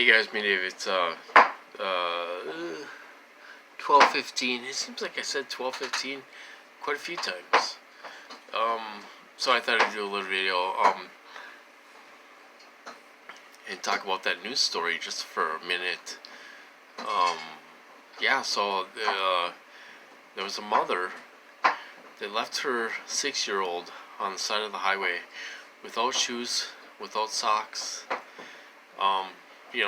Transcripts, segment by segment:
Hey guys, my name it's 12:15. It seems like I said 12:15 quite a few times. So I thought I'd do a little video and talk about that news story just for a minute. Yeah, so there was a mother that left her 6-year-old on the side of the highway without shoes, without socks.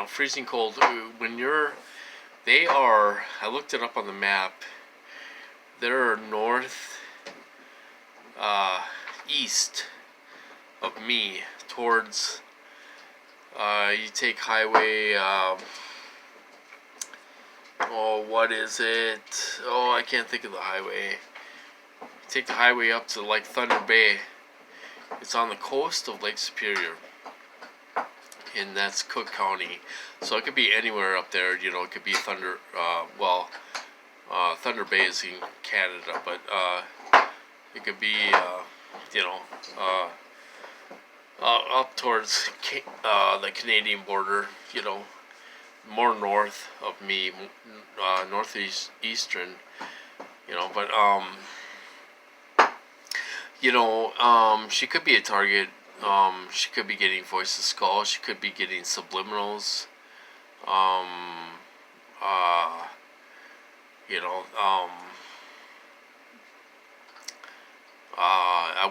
Freezing cold. I looked it up on the map. They're east of me towards, you take highway, what is it? Oh, I can't think of the highway. You take the highway up to like Thunder Bay. It's on the coast of Lake Superior. And that's Cook County, so it could be anywhere up there. It could be Thunder Bay is in Canada, but it could be up towards the Canadian border. More north of me, northeastern. She could be a target. She could be getting voice of skull. She could be getting subliminals. I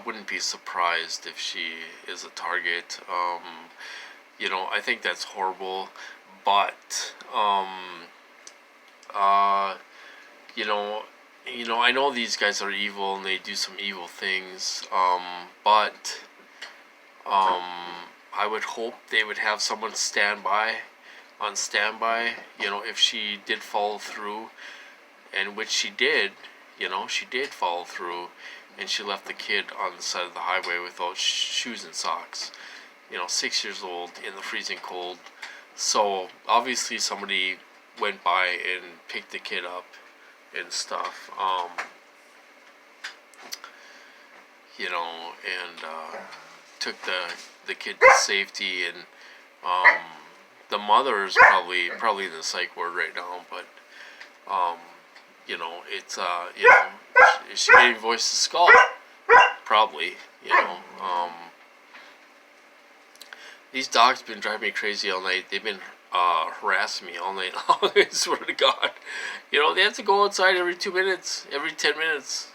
wouldn't be surprised if she is a target. I think that's horrible, but I know these guys are evil and they do some evil things. But I would hope they would have someone on standby, if she did follow through, and which she did, she did follow through, and she left the kid on the side of the highway without shoes and socks, 6 years old in the freezing cold. So obviously somebody went by and picked the kid up and stuff, and took the kid to safety, and the mother is probably in the psych ward right now, but it's is she getting voice to skull? Probably. These dogs have been driving me crazy all night. They've been harassing me all night long. I swear to God. They have to go outside every 2 minutes, every 10 minutes.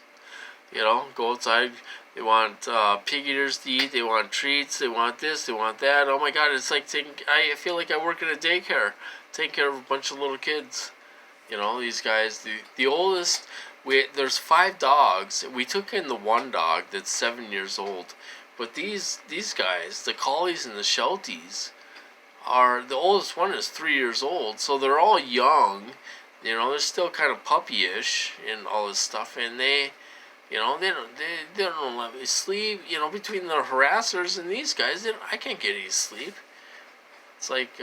Go outside. They want pig eaters to eat. They want treats. They want this. They want that. Oh my God! It's like I feel like I work in a daycare, taking care of a bunch of little kids. These guys. The oldest. There's 5 dogs. We took in the one dog that's 7 years old, but these guys, the collies and the shelties, the oldest one is 3 years old. So they're all young. They're still kind of puppyish and all this stuff, and they don't let me sleep. Between the harassers and these guys, I can't get any sleep. It's like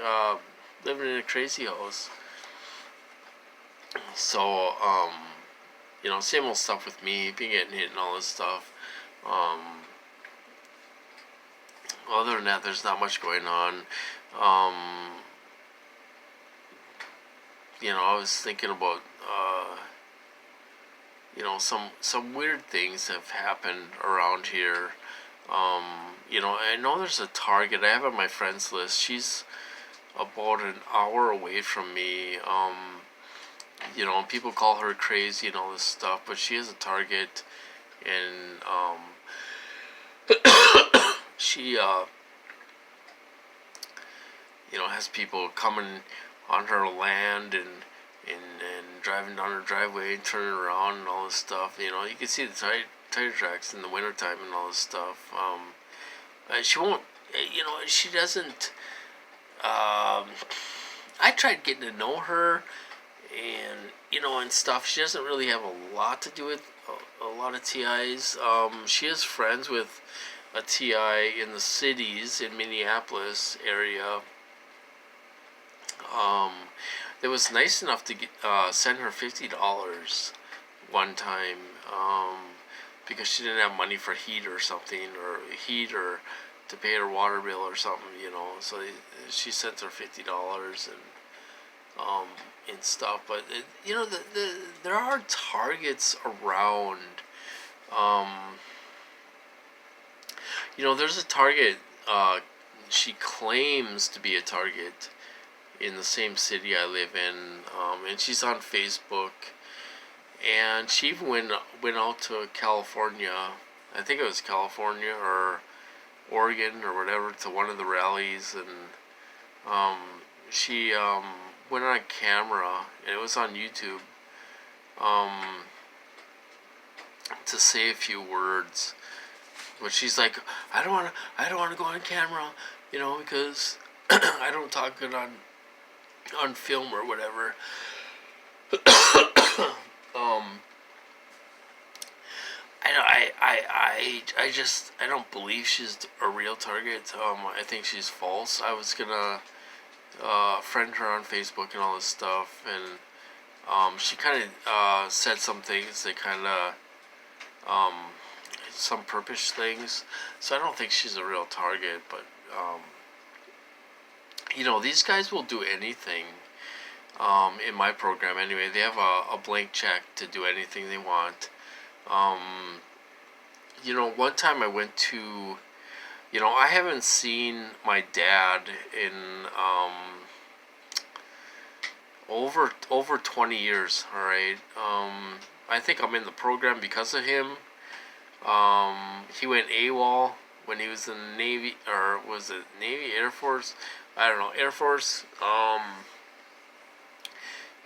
living in a crazy house. So, same old stuff with me, being getting hit and all this stuff. Other than that, there's not much going on. I was thinking about some weird things have happened around here. I know there's a Target. I have on my friends list. She's about an hour away from me. People call her crazy and all this stuff, but she is a Target, and she has people coming on her land and driving down her driveway and turning around and all this stuff. You can see the tire tracks in the wintertime and all this stuff. She won't, she doesn't, I tried getting to know her and, and stuff. She doesn't really have a lot to do with a lot of TIs. She is friends with a TI in the cities in Minneapolis area. It was nice enough to send her $50 one time, because she didn't have money for heat or something, or to pay her water bill or something, So she sent her $50 and stuff. But there are targets around. Um, there's a Target. She claims to be a Target in the same city I live in, and she's on Facebook. And she even went out to California. I think it was California or Oregon or whatever, to one of the rallies, and she went on camera, and it was on YouTube, um, to say a few words. But she's like, I don't want to go on camera, because I don't talk good on film or whatever. I don't believe she's a real Target. I think she's false. I was gonna friend her on Facebook and all this stuff, and she kind of said some things that kind of some purpose things. So I don't think she's a real Target, but these guys will do anything. In my program, anyway, they have a blank check to do anything they want. One time I went to, I haven't seen my dad in over 20 years. All right. I think I'm in the program because of him. He went AWOL when he was in the Navy, or was it Navy, Air Force? I don't know, Air Force.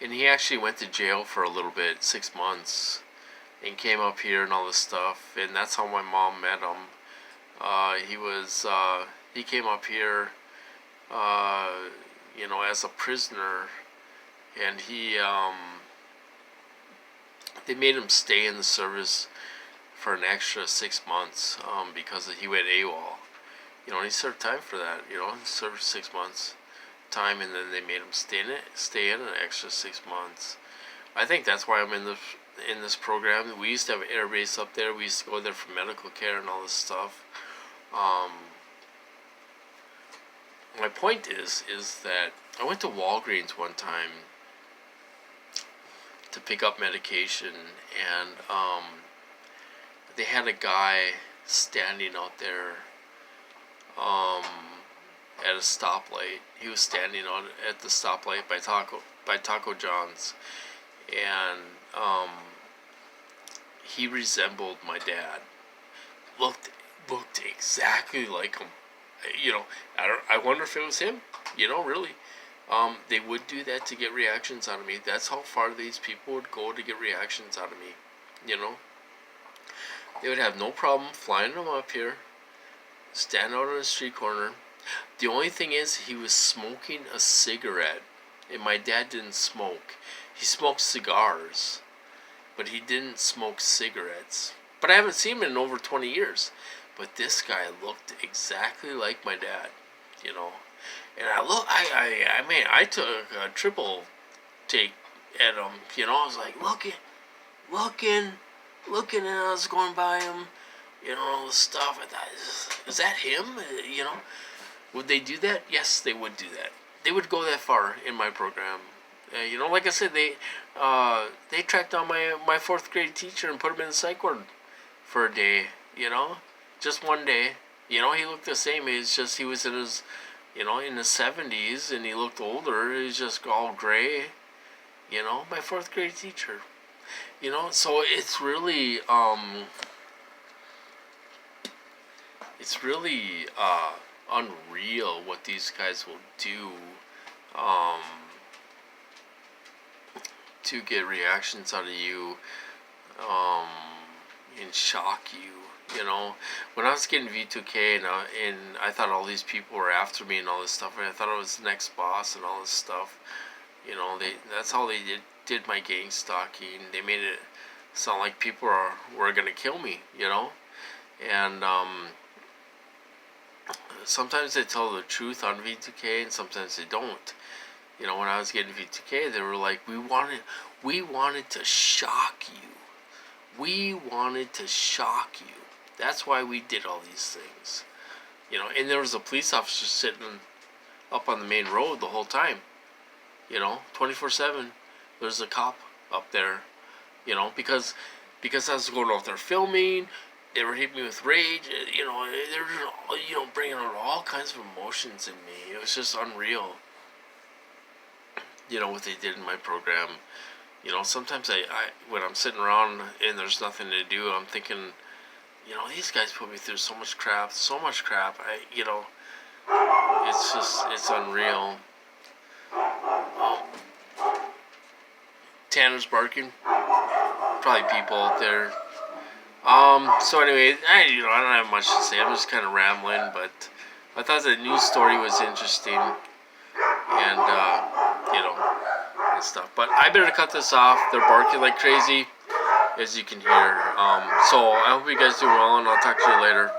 And he actually went to jail for a little bit, 6 months, and came up here and all this stuff. And that's how my mom met him. He came up here, as a prisoner, and they made him stay in the service for an extra 6 months, because he went AWOL. He served time for that. He served 6 months time, and then they made him stay in an extra 6 months. I think that's why I'm in this program. We used to have an air base up there. We used to go there for medical care and all this stuff. My point is that I went to Walgreens one time to pick up medication, and they had a guy standing out there at a stoplight. He was standing at the stoplight by Taco John's, and he resembled my dad. Looked exactly like him. I wonder if it was him. Really. They would do that to get reactions out of me. That's how far these people would go to get reactions out of me. They would have no problem flying him up here, stand out on a street corner. The only thing is, he was smoking a cigarette, and my dad didn't smoke. He smoked cigars, but he didn't smoke cigarettes. But I haven't seen him in over 20 years. But this guy looked exactly like my dad, And I took a triple take at him, I was like looking, and I was going by him, all this stuff. I thought, is that him? Would they do that? Yes, they would do that. They would go that far in my program. Like I said, they tracked down my fourth grade teacher and put him in the psych ward for a day. Just one day. He looked the same. It's just he was in his, in the 70s, and he looked older. He's just all gray. My fourth grade teacher. So it's really unreal what these guys will do to get reactions out of you, and shock you. When I was getting V2K, and I thought all these people were after me and all this stuff, and I thought I was the next boss and all this stuff. That's how they did my gang stalking. They made it sound like people were gonna kill me, and sometimes they tell the truth on V2K, and sometimes they don't. When I was getting V2K, they were like, we wanted to shock you. We wanted to shock you. That's why we did all these things. You know, and there was a police officer sitting up on the main road the whole time. You know, 24/7. There's a cop up there. You know, because I was going out there filming. They were hitting me with rage. You know, they were bringing out all kinds of emotions in me. It was just unreal. You know what they did in my program. You know, sometimes I when I'm sitting around and there's nothing to do, I'm thinking, you know, these guys put me through so much crap, so much crap. It's unreal. Oh, Tanner's barking. Probably people out there. So anyway, I don't have much to say. I'm just kind of rambling, but I thought the news story was interesting, and and stuff. But I better cut this off. They're barking like crazy, as you can hear. So I hope you guys do well, and I'll talk to you later.